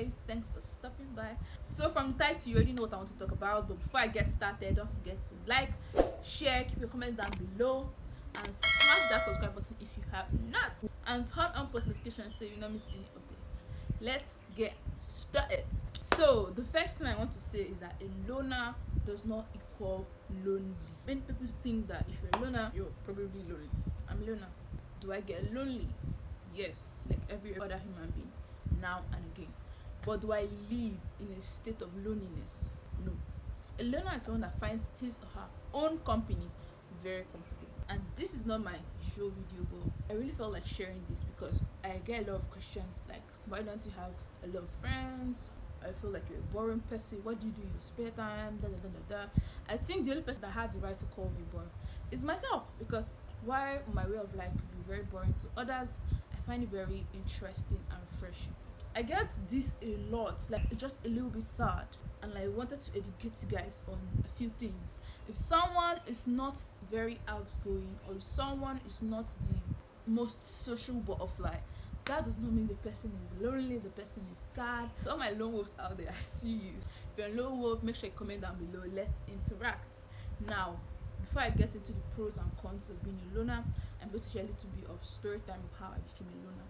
guys, thanks for stopping by. So from the title you already know what I want to talk about, but before I get started, don't forget to like, share, keep your comments down below, and smash that subscribe button if you have not, and turn on post notifications so you don't miss any updates. Let's get started. So the first thing I want to say is that a loner does not equal lonely. Many people think that if you're a loner, you're probably lonely. I'm a loner. Do I get lonely? Yes, like every other human being, now and again. But do I live in a state of loneliness? No. A loner is someone that finds his or her own company very comfortable. And this is not my usual video, but I really felt like sharing this because I get a lot of questions like, why don't you have a lot of friends? I feel like you're a boring person. What do you do in your spare time? I think the only person that has the right to call me boring is myself, because while my way of life could be very boring to others, I find it very interesting and refreshing. I get this a lot, like it's just a little bit sad, and I wanted to educate you guys on a few things. If someone is not very outgoing, or if someone is not the most social butterfly, that does not mean the person is lonely, the person is sad. To all my lone wolves out there, I see you. If you're a lone wolf, make sure you comment down below. Let's interact. Now, before I get into the pros and cons of being a loner, I'm going to share a little bit of story time of how I became a loner.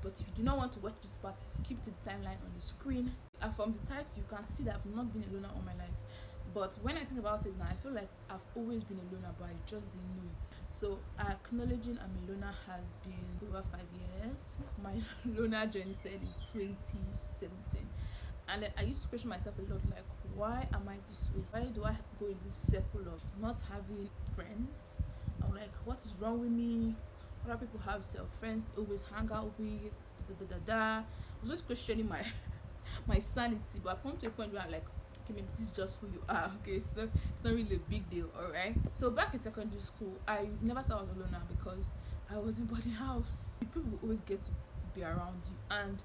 But if you do not want to watch this part, skip to the timeline on the screen. And from the title, you can see that I've not been a loner all my life. But when I think about it now, I feel like I've always been a loner, but I just didn't know it. So acknowledging I'm a loner has been over 5 years. My loner journey started in 2017. And then I used to question myself a lot, like, why am I this way? Why do I go in this circle of not having friends? I'm like, what is wrong with me? Other people have friends, always hang out with, I was just questioning my sanity, but I've come to a point where I'm like, okay, maybe this is just who you are. Okay, it's not really a big deal. All right. So back in secondary school, I never thought I was a loner because I was in boarding house. People will always get to be around you, and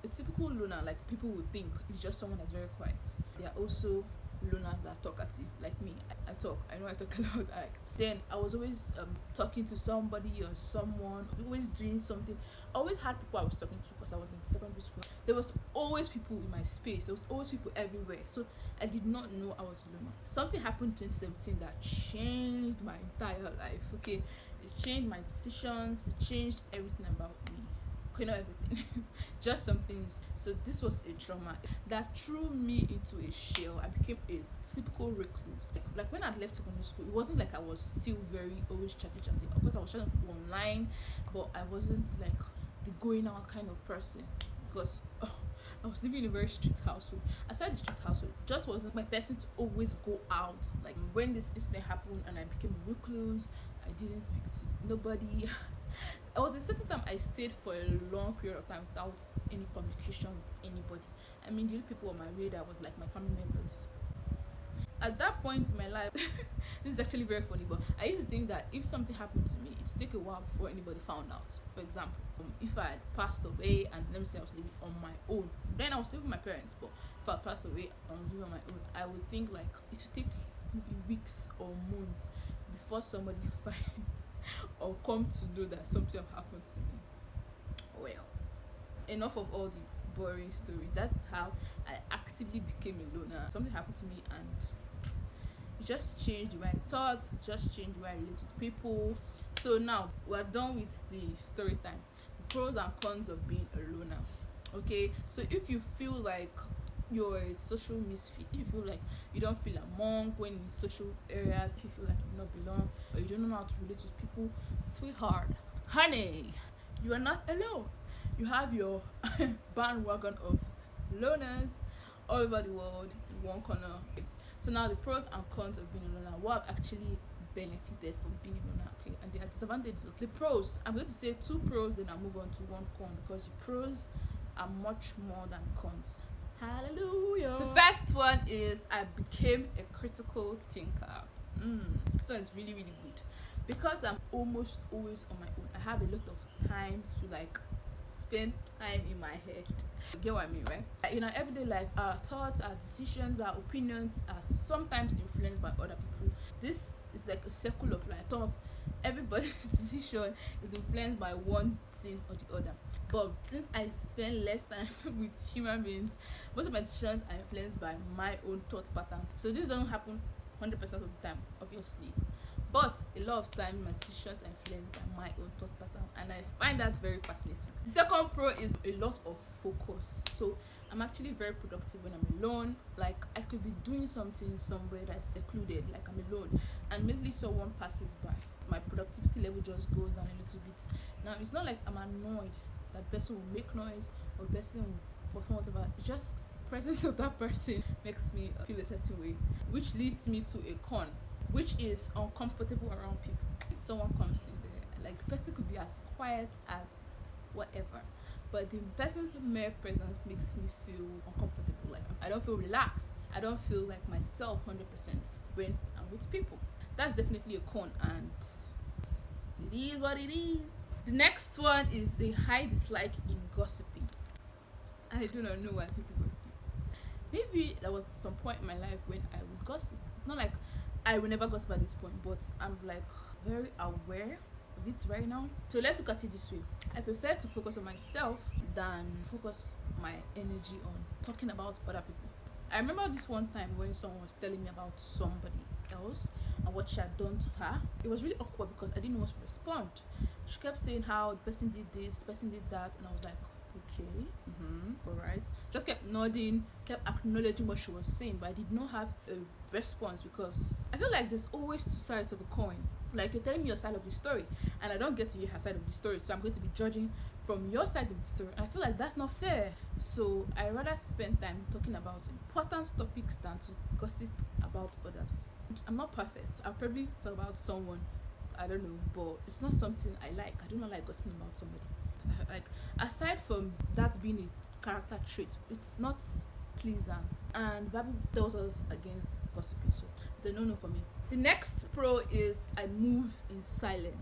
a typical loner, like people would think, is just someone that's very quiet. There are also loners that are talkative, like me. I talk. I know I talk a lot. Like then I was always talking to somebody or someone, always doing something. I always had people I was talking to because I was in secondary school. There was always people in my space. There was always people everywhere. So I did not know I was a loner. Something happened in 2017 that changed my entire life. Okay, it changed my decisions. It changed everything about me. Okay, not everything, just some things. So this was a trauma that threw me into a shell. I became a typical recluse. Like when I left secondary school, it wasn't like I was still very always chatty. Of course, I was chatting people online, but I wasn't like the going out kind of person because I was living in a very strict household. Aside the strict household, just wasn't my person to always go out. Like when this incident happened and I became a recluse, I didn't speak to nobody. I was a certain time I stayed for a long period of time without any communication with anybody. I mean, the only people on my radar was like my family members. At that point in my life, this is actually very funny, but I used to think that if something happened to me, it would take a while before anybody found out. For example, if I had passed away and let me say I was living on my own, then I was living with my parents, but if I had passed away and living on my own, I would think like it would take weeks or months before somebody find or come to know that something happened to me. Well, enough of all the boring story. That's how I actively became a loner. Something happened to me and it just changed the way I thought, it just changed the way I relate to people. So now we're done with the story time. The pros and cons of being a loner. Okay, so if you feel like you're a social misfit, if you feel like you don't feel among when in social areas, if you feel like you do not belong or you don't know how to relate with people, sweetheart, honey, you are not alone. You have your bandwagon of loners all over the world in one corner. So now the pros and cons of being a loner. What I've actually benefited from being a loner, okay, and the disadvantages. The pros, I'm going to say 2 pros, then I'll move on to 1 con, because the pros are much more than cons. Hallelujah. The first one is I became a critical thinker. So it's really good because I'm almost always on my own. I have a lot of time to like spend time in my head. You get what I mean, right? In our everyday life, our thoughts, our decisions, our opinions are sometimes influenced by other people. This is like a circle of life. Some of everybody's decision is influenced by one thing or the other. But since I spend less time with human beings, most of my decisions are influenced by my own thought patterns. So this doesn't happen 100% of the time, obviously, but a lot of time my decisions are influenced by my own thought pattern, and I find that very fascinating. The second pro is a lot of focus. So I'm actually very productive when I'm alone. Like I could be doing something somewhere that's secluded, like I'm alone, and immediately someone passes by, my productivity level just goes down a little bit. Now it's not like I'm annoyed that person will make noise or person will perform whatever. It's just presence of that person makes me feel a certain way, which leads me to a con, which is uncomfortable around people. Someone comes in there, like the person could be as quiet as whatever, but the person's mere presence makes me feel uncomfortable. Like I don't feel relaxed, I don't feel like myself 100% when I'm with people. That's definitely a con, and it is what it is. The next one is a high dislike in gossiping. I do not know why people gossip. Maybe there was some point in my life when I would gossip. Not like I will never gossip at this point, but I'm like very aware of it right now. So let's look at it this way. I prefer to focus on myself than focus my energy on talking about other people. I remember this one time when someone was telling me about somebody else and what she had done to her. It was really awkward because I didn't know what to respond. She kept saying how the person did this, the person did that, and I was like, okay, all right. Just kept nodding, kept acknowledging what she was saying, but I did not have a response because I feel like there's always two sides of a coin. Like you're telling me your side of the story, and I don't get to hear her side of the story, so I'm going to be judging from your side of the story. And I feel like that's not fair. So I rather spend time talking about important topics than to gossip about others. I'm not perfect. I'll probably talk about someone, I don't know, but it's not something I like. I do not like gossiping about somebody. Like aside from that being a character trait, it's not pleasant, and Bible tells us against gossiping, so it's a no-no for me. The next pro is I move in silence.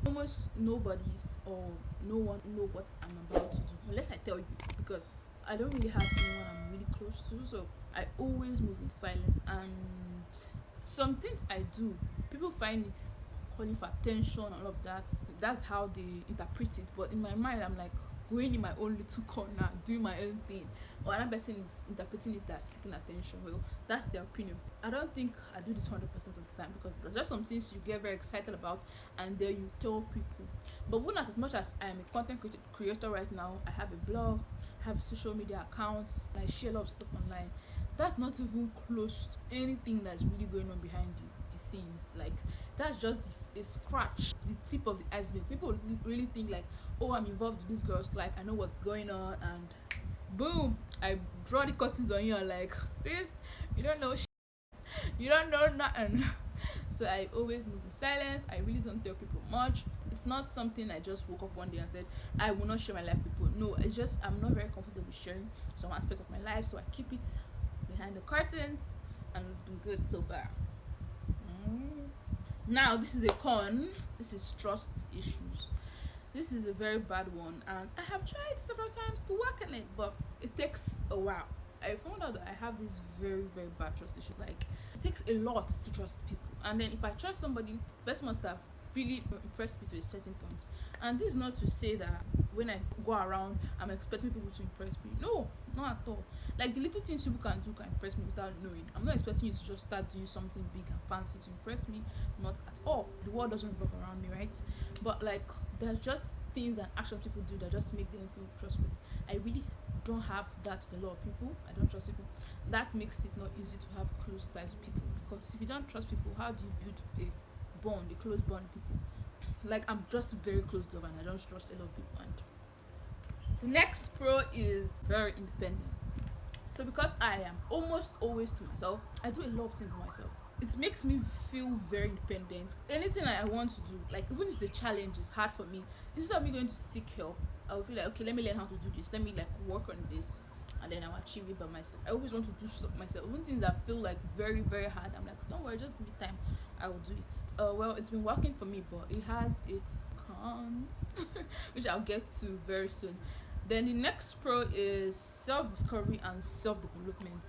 Almost nobody or no one know what I'm about to do unless I tell you, because I don't really have anyone I'm really close to, so I always move in silence. And some things I do, people find it calling for attention and all of that. That's how they interpret it, but in my mind I'm like going in my own little corner doing my own thing, or another person is interpreting it as seeking attention. Well, that's their opinion. I don't think I do this 100% of the time, because there's just some things you get very excited about and then you tell people. But even as much as I'm a content creator right now, I have a blog, I have social media accounts, I share a lot of stuff online. That's not even close to anything that's really going on behind the scenes. Like that's just a scratch, the tip of the iceberg. People really think like, oh, I'm involved in this girl's life, I know what's going on, and boom, I draw the curtains on you and like, sis, you don't know you don't know nothing. So I always move in silence. I really don't tell people much. It's not something I just woke up one day and said I will not share my life with people. No, it's just I'm not very comfortable sharing some aspects of my life, so I keep it behind the curtains, and it's been good so far. Now this is a con. This is trust issues. This is a very bad one, and I have tried several times to work on it, but it takes a while. I found out that I have this very very bad trust issue. Like it takes a lot to trust people, and then if I trust somebody, person must have really impressed me to a certain point. And this is not to say that when I go around I'm expecting people to impress me. No, not at all. Like the little things people can do can impress me without knowing. I'm not expecting you to just start doing something big and fancy to impress me. Not at all. The world doesn't revolve around me, right? But like there's just things and actions people do that just make them feel trustworthy. I really don't have that with a lot of people. I don't trust people. That makes it not easy to have close ties with people, because if you don't trust people, how do you build a bond, a close bond with people? Like I'm just very close to them, and I don't trust a lot of people. And the next pro is very independent. So because I am almost always to myself, I do a lot of things for myself. It makes me feel very independent. Anything I want to do, like even if it's a challenge, it's hard for me. Instead of me going to seek help, I will feel like, okay, let me learn how to do this. Let me like work on this, and then I'll achieve it by myself. I always want to do stuff myself. Even things that feel like very very hard, I'm like, don't worry, just give me time, I will do it. Well, it's been working for me, but it has its cons which I'll get to very soon. Then the next pro is self-discovery and self-development.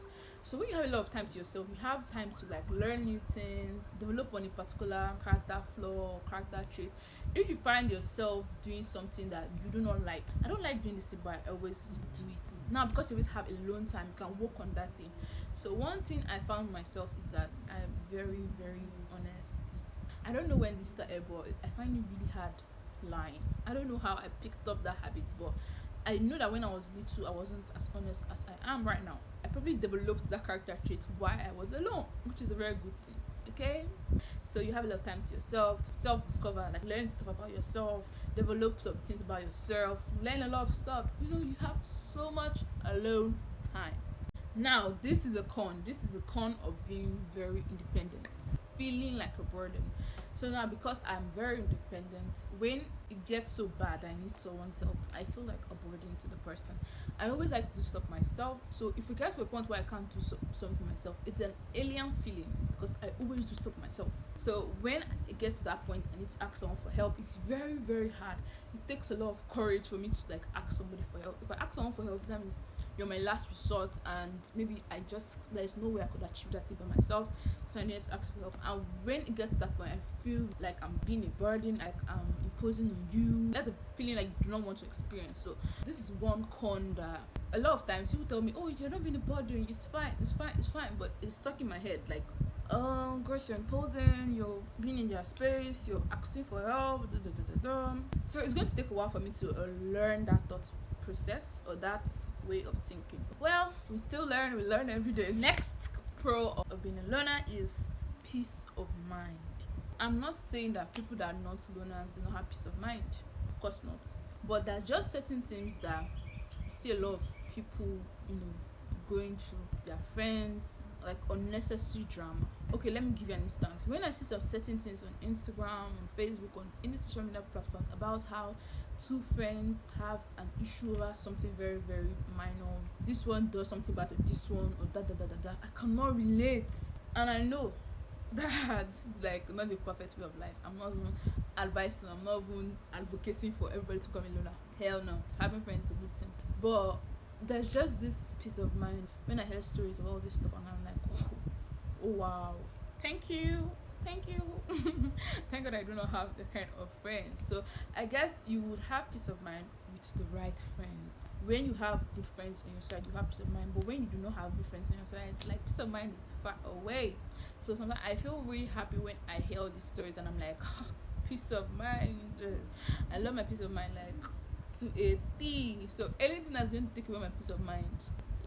So when you have a lot of time to yourself, you have time to like learn new things, develop on a particular character flaw, character trait. If you find yourself doing something that you do not like, I don't like doing this thing, but I always do it. Now because you always have alone time, you can work on that thing. So one thing I found myself is that I'm very, very honest. I don't know when this started, but I find it really hard lying. I don't know how I picked up that habit, but I know that when I was little, I wasn't as honest as I am right now. I probably developed that character trait while I was alone, which is a very good thing. Okay, so you have a lot of time to yourself, to self-discover, like learn stuff about yourself, develop some things about yourself, learn a lot of stuff. You know, you have so much alone time. Now, this is the con. This is the con of being very independent, feeling like a burden. So now, because I'm very independent, when it gets so bad, I need someone's help, I feel like a burden to the person. I always like to do stuff myself. So if it gets to a point where I can't do something myself, it's an alien feeling because I always do stuff myself. So when it gets to that point, I need to ask someone for help. It's very, very hard. It takes a lot of courage for me to like ask somebody for help. If I ask someone for help, that means you're my last resort, and maybe there's no way I could achieve that thing by myself, so I need to ask for help. And when it gets to that point, I feel like I'm being a burden, like I'm imposing on you. That's a feeling like you do not want to experience. So this is one con that a lot of times people tell me, oh, you're not being a burden, it's fine, but it's stuck in my head like, girls, you're imposing, you're being in their space, you're asking for help, so it's going to take a while for me to learn that thought process or that way of thinking. Well, we learn every day. Next pro of being a loner is peace of mind. I'm not saying that people that are not loners do not have peace of mind, of course not, but there are just certain things that you see a lot of people, you know, going through their friends, like unnecessary drama. Okay, let me give you an instance. When I see some certain things on Instagram, on Facebook, on any social media platforms about how two friends have an issue over something very, very minor, this one does something bad to this one, or I cannot relate. And I know that this is like not the perfect way of life. I'm not even advising, I'm not even advocating for everybody to become a loner. Hell no. Having friends is a good thing. But there's just this peace of mind when I hear stories of all this stuff, and I'm like, oh wow, thank you. Thank God I do not have the kind of friends. So I guess you would have peace of mind with the right friends. When you have good friends on your side, you have peace of mind. But when you do not have good friends on your side, like, peace of mind is far away. So sometimes I feel really happy when I hear all these stories, and I'm like, peace of mind. I love my peace of mind like to a T. So anything that's going to take away my peace of mind,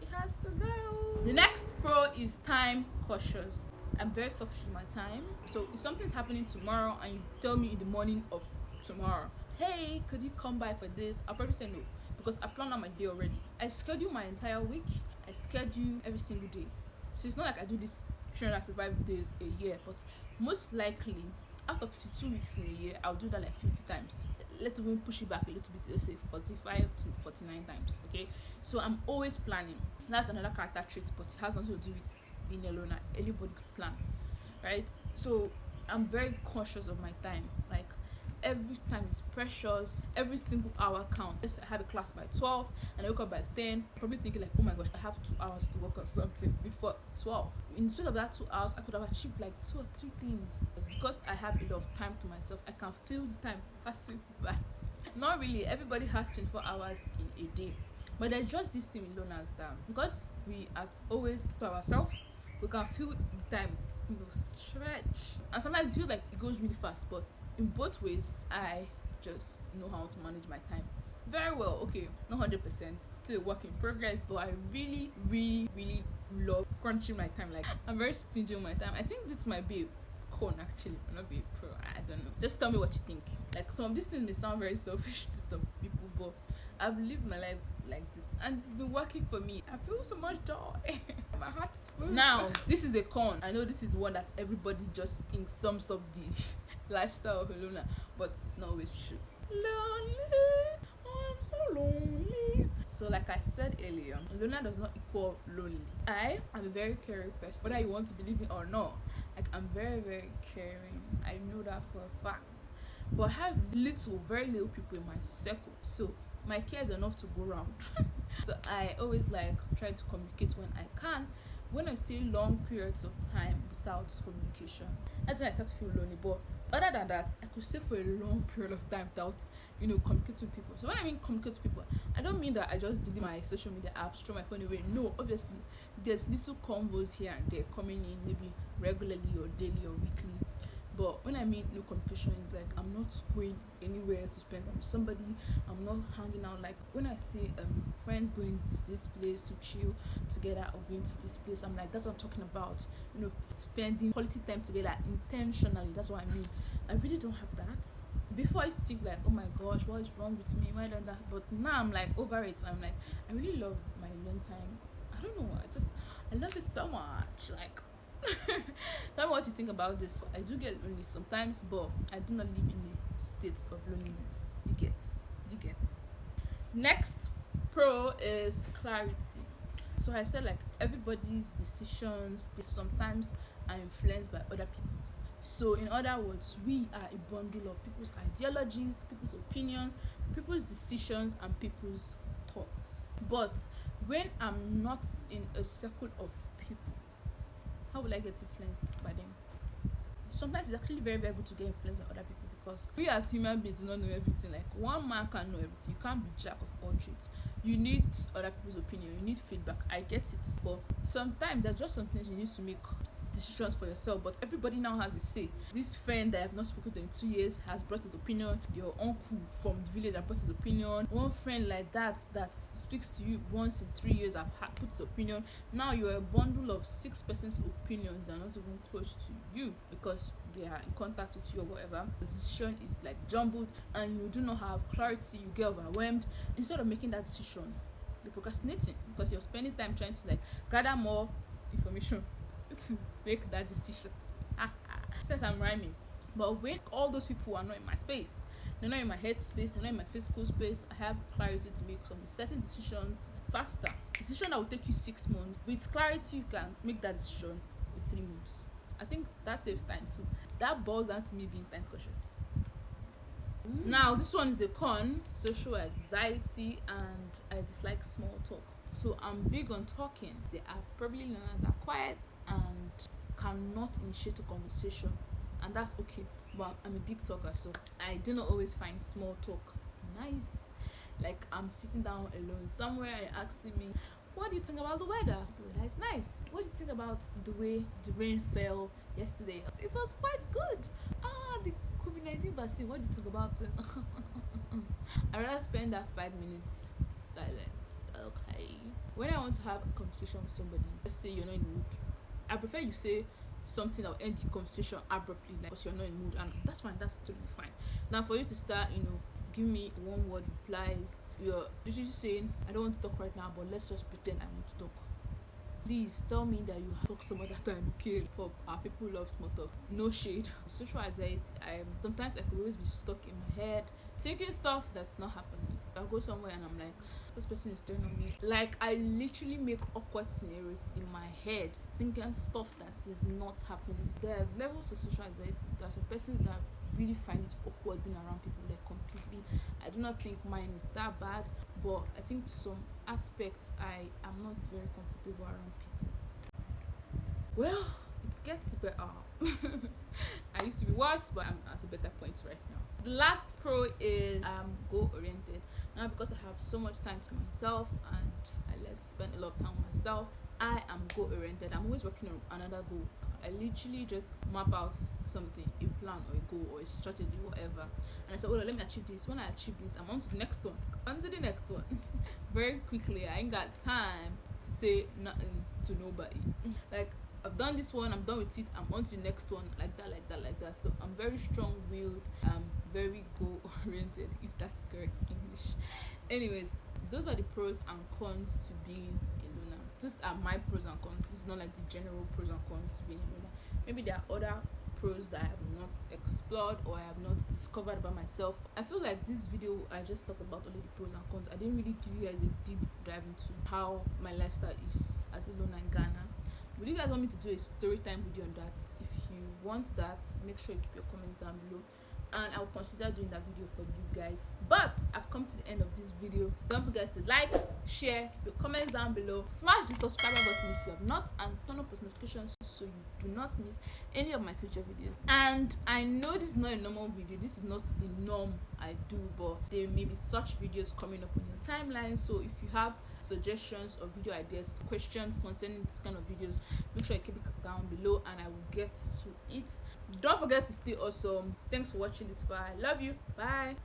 it has to go. The next pro is time cautious. I'm very selfish with my time. So if something's happening tomorrow and you tell me in the morning of tomorrow, hey, could you come by for this, I'll probably say no, because I plan out my day already. I schedule my entire week. I schedule every single day. So it's not like I do this 365 days a year, but most likely out of 52 weeks in a year, I'll do that like 50 times. Let's even push it back a little bit, let's say 45 to 49 times. Okay, so I'm always planning. That's another character trait, but it has nothing to do with being a loner. Anybody could plan, right? So I'm very conscious of my time. Like, every time is precious, every single hour counts. Yes, I have a class by 12 and I wake up by 10, probably thinking like, oh my gosh, I have 2 hours to work on something before 12. Instead of that 2 hours, I could have achieved like 2 or 3 things. Because I have a lot of time to myself, I can feel the time passing by. Not really, everybody has 24 hours in a day, but there's just this thing with loners that because we are always to ourselves, we can feel the time, you know, stretch, and sometimes it feels like it goes really fast. But in both ways, I just know how to manage my time very well. Okay, not 100%, still a work in progress, but I really, really, really love crunching my time. Like, I'm very stingy on my time. I think this might be a con, actually, or not be a pro. I don't know. Just tell me what you think. Like, some of these things may sound very selfish to some people, but I've lived my life like this, and it's been working for me. I feel so much joy. My heart is full. Now, this is the con. I know this is the one that everybody just thinks sums up the lifestyle of a loner, but it's not always true. Lonely, I'm so lonely. So like I said earlier, loner does not equal lonely. I am a very caring person, whether you want to believe me or not. Like, I'm very, very caring. I know that for a fact. But I have very little people in my circle. So my care is enough to go round. So I always like try to communicate when I can. When I stay long periods of time without communication, that's when I start to feel lonely. But other than that, I could stay for a long period of time without, communicating with people. So when I mean communicate with people, I don't mean that I just delete my social media apps, throw my phone away. No, obviously there's little convos here and there coming in, maybe regularly or daily or weekly. But when I mean no communication, is like I'm not going anywhere to spend time with somebody. I'm not hanging out. Like when I see friends going to this place to chill together or going to this place, I'm like, that's what I'm talking about. Spending quality time together intentionally. That's what I mean. I really don't have that. Before I used to think like, oh my gosh, what is wrong with me? Why don't that? But now I'm like over it. I'm like, I really love my alone time. I don't know. I love it so much. Like, tell me what you think about this. I do get lonely sometimes, but I do not live in a state of loneliness. Do you get? Next pro is clarity. So I said like everybody's decisions, they sometimes are influenced by other people. So in other words, we are a bundle of people's ideologies, people's opinions, people's decisions, and people's thoughts. But when I'm not in a circle of people, how will I get influenced by them? Sometimes it's actually very, very good to get influenced by other people, because we as human beings do not know everything. Like one man can't know everything. You can't be jack of all trades. You need other people's opinion. You need feedback. I get it. But sometimes there's just some things you need to make decisions for yourself. But everybody now has a say. This friend that I have not spoken to in 2 years has brought his opinion. Your uncle from the village has brought his opinion. One friend like that speaks to you once in 3 years have put his opinion. Now you're a bundle of 6 persons' opinions that are not even close to you, because they are in contact with you or whatever. The decision is like jumbled and you do not have clarity. You get overwhelmed. Instead of making that decision, you're procrastinating, because you're spending time trying to like gather more information to make that decision. Since I'm rhyming. But when all those people are not in my space, they're not in my head space, they're not in my physical space, I have clarity to make some certain decisions faster. Decision that will take you 6 months, with clarity you can make that decision in 3 months. I think that saves time too. That boils down to me being time cautious. Now this one is a con: social anxiety, and I dislike small talk. So I'm big on talking. There are probably learners that are quiet and cannot initiate a conversation, and that's okay. But I'm a big talker, so I do not always find small talk nice. Like I'm sitting down alone somewhere and asking me, what do you think about the weather? The weather is nice. What do you think about the way the rain fell yesterday? It was quite good. The COVID-19 vaccine, what do you think about it? I'd rather spend that 5 minutes silent. Okay. When I want to have a conversation with somebody, let's say you're not in the mood, I prefer you say something that will end the conversation abruptly, like, because you're not in the mood, and that's fine. That's totally fine. Now for you to start, give me one word replies, you're literally saying, I don't want to talk right now, but let's just pretend I want to talk. Please tell me that you talk some other time, okay? For our people who love small talk. No shade. Social anxiety, sometimes I could always be stuck in my head thinking stuff that's not happening. I'll go somewhere and I'm like, this person is staring at me. Like I literally make awkward scenarios in my head, thinking stuff that is not happening. There are levels of social anxiety. There are some persons that really find it awkward being around people, like completely. I do not think mine is that bad, but I think to some aspects I am not very comfortable around people. Well, it gets better. I used to be worse, but I'm at a better point right now. The last pro is I'm goal oriented. Now because I have so much time to myself and I like to spend a lot of time with myself, I am goal oriented. I'm always working on another goal. I literally just map out something, a plan or a goal or a strategy, whatever, and I said, let me achieve this. When I achieve this, I'm on to the next one, very quickly. I ain't got time to say nothing to nobody. Like I've done this one, I'm done with it, I'm on to the next one, like that. So I'm very strong-willed, I'm very goal-oriented, if that's correct English. Anyways, those are the pros and cons to being a loner. These are my pros and cons. This is not like the general pros and cons to being a loner. Maybe there are other pros that I have not explored or I have not discovered about myself. I feel like this video I just talked about only the pros and cons. I didn't really give you guys a deep dive into how my lifestyle is as a loner in Ghana. Would you guys want me to do a story time video on that? If you want that, make sure you keep your comments down below and I'll consider doing that video for you guys. But after have come to the end of this video. Don't forget to like, share, keep your comments down below, smash the subscribe button if you have not, and turn on post notifications so you do not miss any of my future videos. And I know this is not a normal video, this is not the norm I do, but there may be such videos coming up on your timeline. So if you have suggestions or video ideas, questions concerning this kind of videos, make sure you keep it down below and I will get to it. Don't forget to stay awesome. Thanks for watching this far. I love you. Bye.